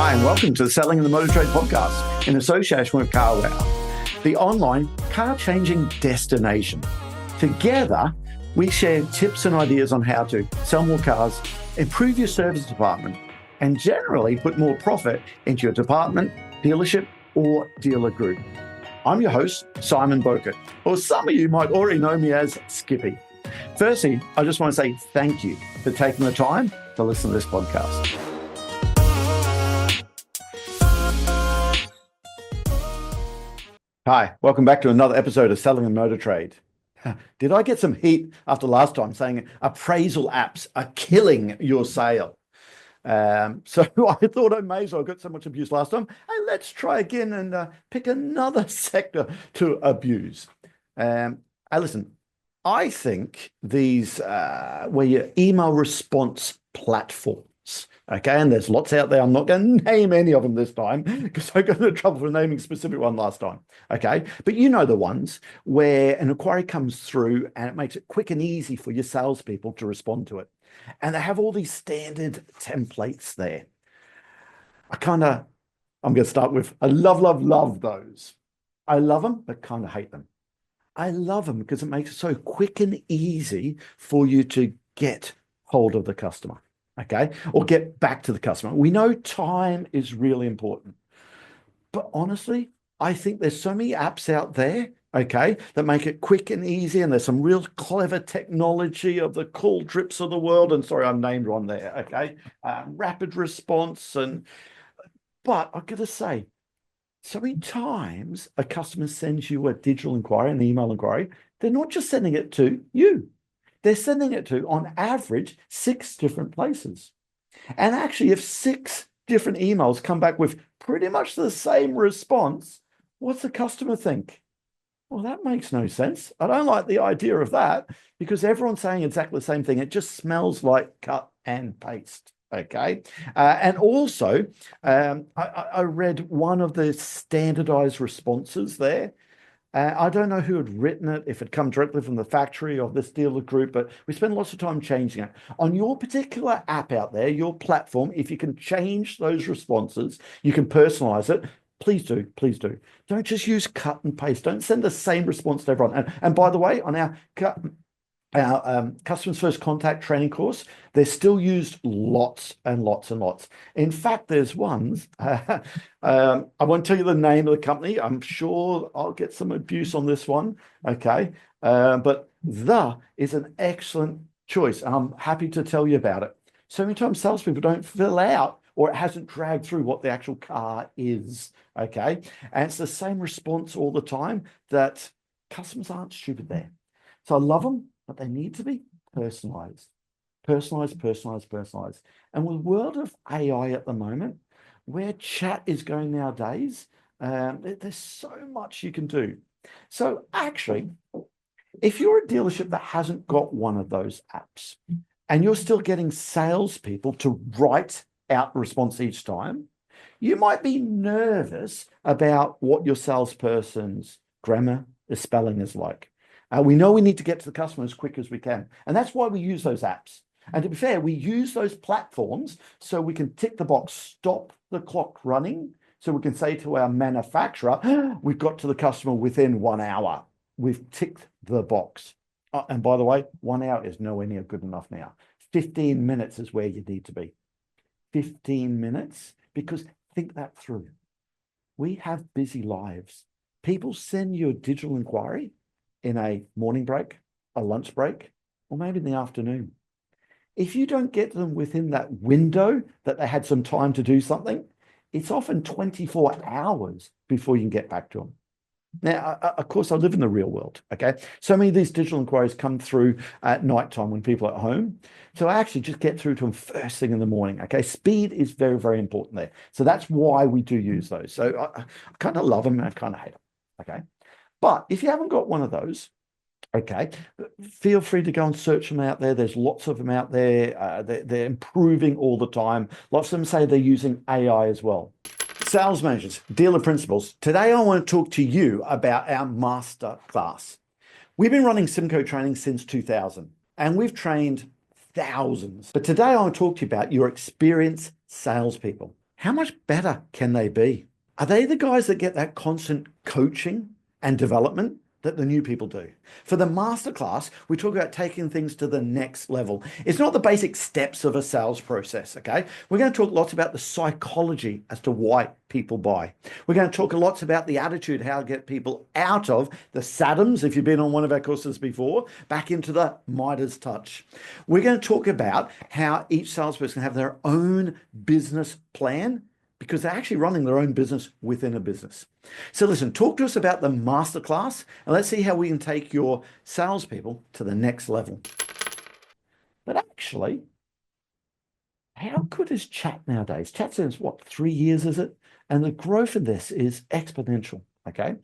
Hi, and welcome to the Selling in the Motor Trade podcast in association with CarWow, the online car-changing destination. Together, we share tips and ideas on how to sell more cars, improve your service department, and generally put more profit into your department, dealership, or dealer group. I'm your host, Simon Bowkett, or some of you might already know me as Skippy. Firstly, I just want to say thank you for taking the time to listen to this podcast. Hi, welcome back to another episode of Selling in Motor Trade. Did I get some heat after last time saying appraisal apps are killing your sale? So I thought I may as well. I got so much abuse last time. Hey, let's try again and pick another sector to abuse. Listen, I think these were your email response platforms. Okay, and there's lots out there. I'm not going to name any of them this time because I got into trouble for naming a specific one last time. Okay, but you know the ones where an inquiry comes through and it makes it quick and easy for your salespeople to respond to it. And they have all these standard templates there. I'm going to start with, I love those. I love them, but kind of hate them. I love them because it makes it so quick and easy for you to get hold of the customer. Okay, or get back to the customer. We know time is really important, but honestly, I think there's so many apps out there, okay, that make it quick and easy, and there's some real clever technology of the call drips of the world, and sorry, I'm named one there, okay, rapid response, but I've got to say, so many times a customer sends you a digital inquiry, an email inquiry, they're not just sending it to you. They're sending it to, on average, 6 different places. And actually, if 6 different emails come back with pretty much the same response, what's the customer think? Well, that makes no sense. I don't like the idea of that because everyone's saying exactly the same thing. It just smells like cut and paste. Okay. And also, I read one of the standardized responses there. I don't know who had written it, if it come directly from the factory of this dealer group, but we spend lots of time changing it. On your particular app out there, your platform, if you can change those responses, you can personalize it. Please do, please do. Don't just use cut and paste. Don't send the same response to everyone. And by the way, on our Customers First Contact training course, they're still used lots and lots and lots. In fact, there's ones, I won't tell you the name of the company. I'm sure I'll get some abuse on this one, okay? But the is an excellent choice, and I'm happy to tell you about it. So many times salespeople don't fill out or it hasn't dragged through what the actual car is, okay? And it's the same response all the time that customers aren't stupid there. So I love them, but they need to be personalized. Personalized. And with the world of AI at the moment, where chat is going nowadays, there's so much you can do. So actually, if you're a dealership that hasn't got one of those apps and you're still getting salespeople to write out the response each time, you might be nervous about what your salesperson's grammar, the spelling is like. We know we need to get to the customer as quick as we can. And that's why we use those apps. And to be fair, we use those platforms so we can tick the box, stop the clock running. So we can say to our manufacturer, we've got to the customer within 1 hour. We've ticked the box. And by the way, 1 hour is nowhere near good enough now. 15 minutes is where you need to be. 15 minutes, because think that through. We have busy lives. People send you a digital inquiry in a morning break, a lunch break, or maybe in the afternoon. If you don't get them within that window that they had some time to do something, it's often 24 hours before you can get back to them. Now, of course, I live in the real world, okay? So many of these digital inquiries come through at nighttime when people are at home. So I actually just get through to them first thing in the morning, okay? Speed is very, very important there. So that's why we do use those. So I kind of love them and I kind of hate them, okay? But if you haven't got one of those, okay, feel free to go and search them out there. There's lots of them out there. They're improving all the time. Lots of them say they're using AI as well. Sales managers, dealer principals. Today, I want to talk to you about our master class. We've been running symcotraining since 2000, and we've trained thousands. But today, I want to talk to you about your experienced salespeople. How much better can they be? Are they the guys that get that constant coaching and development that the new people do? For the masterclass, we talk about taking things to the next level. It's not the basic steps of a sales process, okay? We're going to talk lots about the psychology as to why people buy. We're going to talk lots about the attitude, how to get people out of the Sadams, if you've been on one of our courses before, back into the Midas touch. We're going to talk about how each salesperson can have their own business plan because they're actually running their own business within a business. So listen, talk to us about the masterclass and let's see how we can take your salespeople to the next level. But actually, how good is chat nowadays? Chat since what, 3 years is it? And the growth of this is exponential, okay?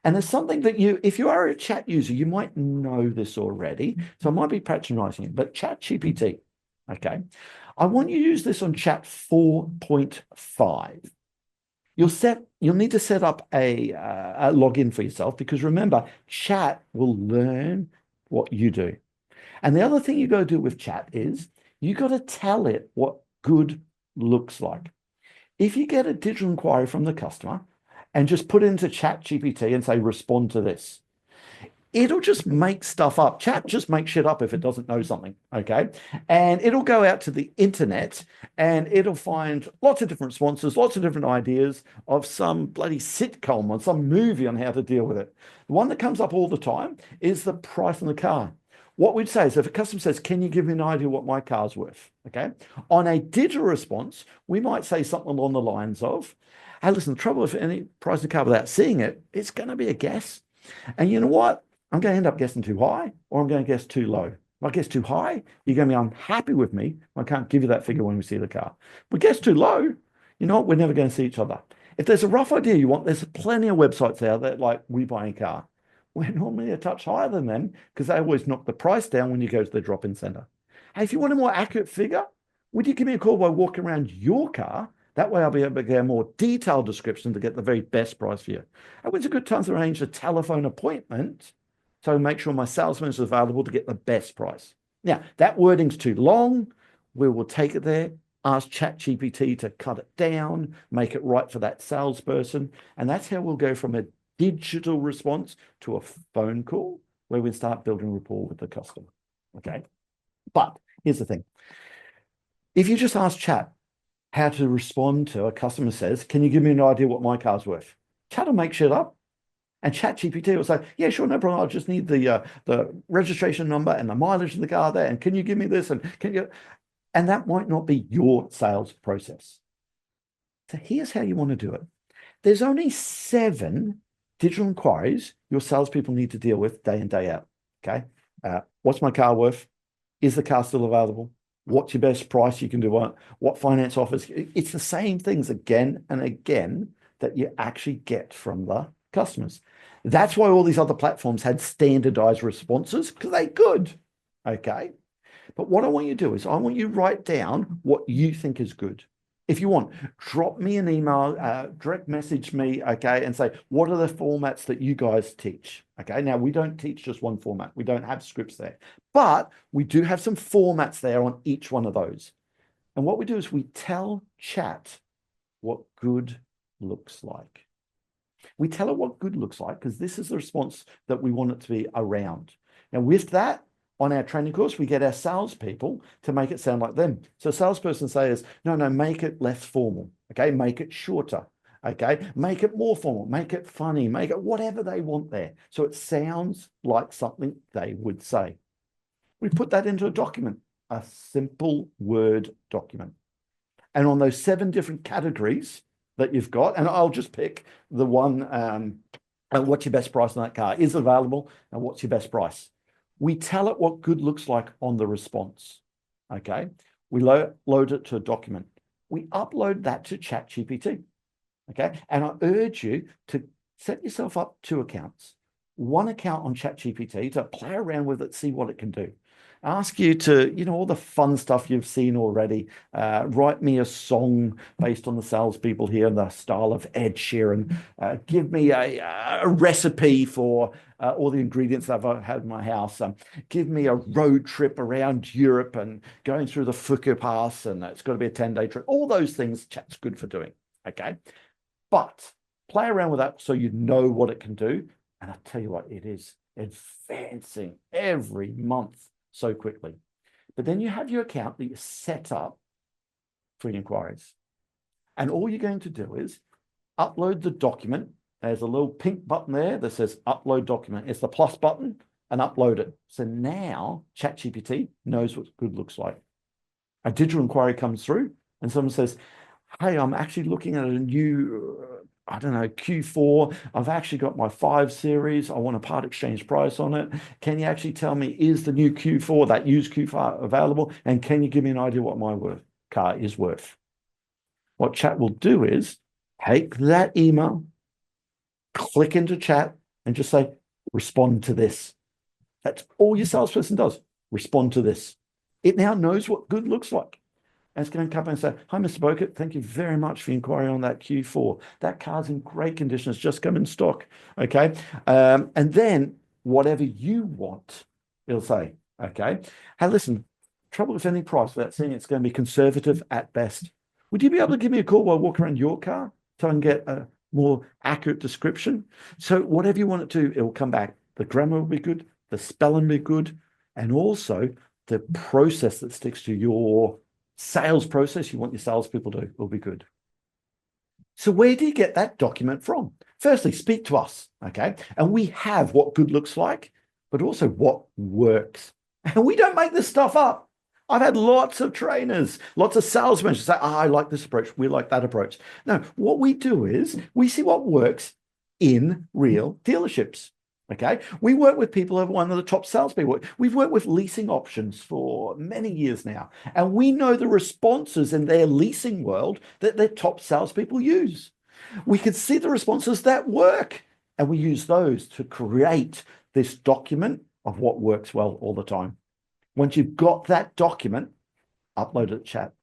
And there's something that if you are a chat user, you might know this already. So I might be patronizing it, but ChatGPT, okay? I want you to use this on chat 4.5. You'll need to set up a login for yourself because remember, chat will learn what you do. And the other thing you got to do with chat is you got to tell it what good looks like. If you get a digital inquiry from the customer and just put it into ChatGPT and say, respond to this, it'll just make stuff up. Chat just makes shit up if it doesn't know something, okay? And it'll go out to the internet and it'll find lots of different responses, lots of different ideas of some bloody sitcom or some movie on how to deal with it. The one that comes up all the time is the price on the car. What we'd say is if a customer says, can you give me an idea what my car's worth, okay? On a digital response, we might say something along the lines of, hey, listen, the trouble with any price of the car without seeing it, it's going to be a guess. And you know what? I'm going to end up guessing too high or I'm going to guess too low. If I guess too high, you're going to be unhappy with me. I can't give you that figure when we see the car. If we guess too low, you know what? We're never going to see each other. If there's a rough idea you want, there's plenty of websites out there like We Buy a Car. We're normally a touch higher than them because they always knock the price down when you go to the drop-in center. Hey, if you want a more accurate figure, would you give me a call by walking around your car? That way I'll be able to get a more detailed description to get the very best price for you. And when's a good time to arrange a telephone appointment so make sure my salesman is available to get the best price? Now, that wording's too long. We will take it there, ask ChatGPT to cut it down, make it right for that salesperson. And that's how we'll go from a digital response to a phone call where we start building rapport with the customer, okay? But here's the thing. If you just ask chat how to respond to a customer says, can you give me an idea what my car's worth? Chat will make shit up. And ChatGPT will say, yeah, sure, no problem. I'll just need the registration number and the mileage of the car there. And can you give me this? And can you? And that might not be your sales process. So here's how you want to do it. There's only 7 digital inquiries your salespeople need to deal with day in, day out. Okay. What's my car worth? Is the car still available? What's your best price you can do? What finance offers? It's the same things again and again that you actually get from the customers. That's why all these other platforms had standardized responses because they could. Okay. But what I want you to do is I want you to write down what you think is good. If you want, drop me an email, direct message me, okay, and say, what are the formats that you guys teach? Okay, now we don't teach just one format. We don't have scripts there, but we do have some formats there on each one of those. And what we do is we tell chat what good looks like. We tell it what good looks like because this is the response that we want it to be around. Now, with that, on our training course, we get our salespeople to make it sound like them. So salesperson says, no, make it less formal. Okay, make it shorter. Okay, make it more formal, make it funny, make it whatever they want there. So it sounds like something they would say. We put that into a document, a simple Word document. And on those 7 different categories that you've got, and I'll just pick the one, what's your best price on that car? Is it available? And what's your best price? We tell it what good looks like on the response, okay? We load it to a document. We upload that to ChatGPT, okay? And I urge you to set yourself up 2 accounts. One account on ChatGPT to play around with it, see what it can do. ask you to, all the fun stuff you've seen already. Write me a song based on the salespeople here in the style of Ed Sheeran. Give me a recipe for all the ingredients that I've had in my house. Give me a road trip around Europe and going through the Bowkett Pass, and it's got to be a 10-day trip. All those things chat's good for doing, okay? But play around with that so you know what it can do. And I tell you what, it is advancing every month so quickly. But then you have your account that you set up for inquiries. And all you're going to do is upload the document. There's a little pink button there that says upload document. It's the plus button, and upload it. So now ChatGPT knows what good looks like. A digital inquiry comes through and someone says, hey, I'm actually looking at a new, Q4. I've actually got my 5 Series. I want a part exchange price on it. Can you actually tell me, is the new Q4, that used Q4 available? And can you give me an idea what my car is worth? What Chat will do is take that email, click into Chat, and just say, respond to this. That's all your salesperson does. Respond to this. It now knows what good looks like. And it's going to come and say, hi, Mr. Bowkett, thank you very much for inquiring on that Q4. That car's in great condition. It's just come in stock, okay? And then whatever you want, it'll say, okay? Hey, listen, trouble with any price without saying it's going to be conservative at best. Would you be able to give me a call while I walk around your car so I can get a more accurate description? So whatever you want it to, it will come back. The grammar will be good, the spelling will be good, and also the process that sticks to your sales process you want your salespeople to do will be good. So where do you get that document from? Firstly, speak to us, okay? And we have what good looks like, but also what works. And we don't make this stuff up. I've had lots of trainers, lots of sales managers say, I like this approach, we like that approach. No, what we do is we see what works in real dealerships. Okay, we work with people who are one of the top salespeople. We've worked with leasing options for many years now, and we know the responses in their leasing world that their top salespeople use. We can see the responses that work, and we use those to create this document of what works well all the time. Once you've got that document, upload it to Chat.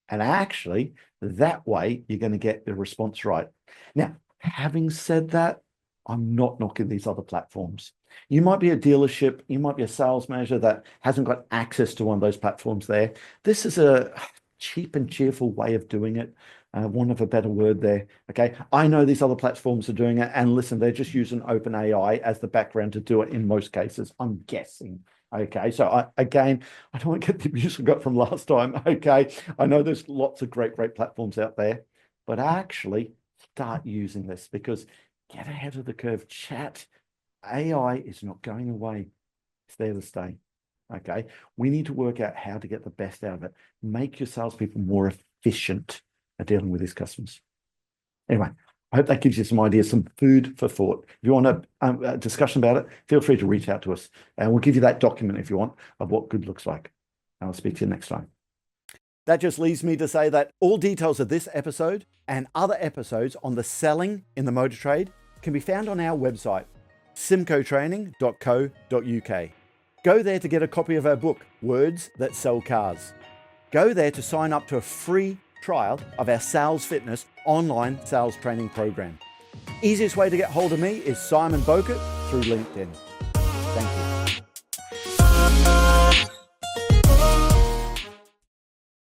And actually, that way, you're going to get the response right. Now, having said that, I'm not knocking these other platforms. You might be a dealership, you might be a sales manager that hasn't got access to one of those platforms there. This is a cheap and cheerful way of doing it. Want of a better word there. Okay, I know these other platforms are doing it, and listen, they're just using OpenAI as the background to do it in most cases, I'm guessing. Okay, so I don't want to get the abuse I got from last time. Okay, I know there's lots of great platforms out there, but actually start using this because get ahead of the curve. Chat AI is not going away. It's there to stay. Okay. We need to work out how to get the best out of it. Make your salespeople more efficient at dealing with these customers. Anyway, I hope that gives you some ideas, some food for thought. If you want a discussion about it, feel free to reach out to us and we'll give you that document if you want of what good looks like. And I'll speak to you next time. That just leaves me to say that all details of this episode and other episodes on the selling in the motor trade can be found on our website, symcotraining.co.uk. Go there to get a copy of our book, Words That Sell Cars. Go there to sign up to a free trial of our Sales Fitness online sales training program. Easiest way to get hold of me is Simon Bowkett through LinkedIn. Thank you.